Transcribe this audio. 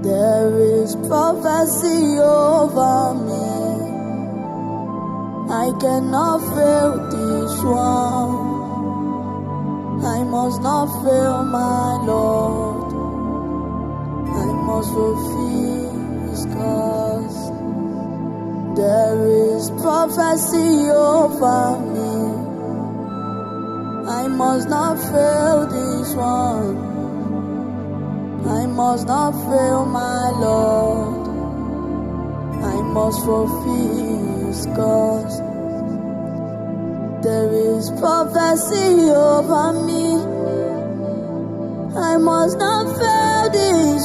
There is prophecy over me. I cannot fail this one. I must not fail my Lord. I must fulfill His cause. There is prophecy over me. I must not fail this one. I must not fail my Lord. I must fulfill His cause. There is prophecy over me. I must not fail this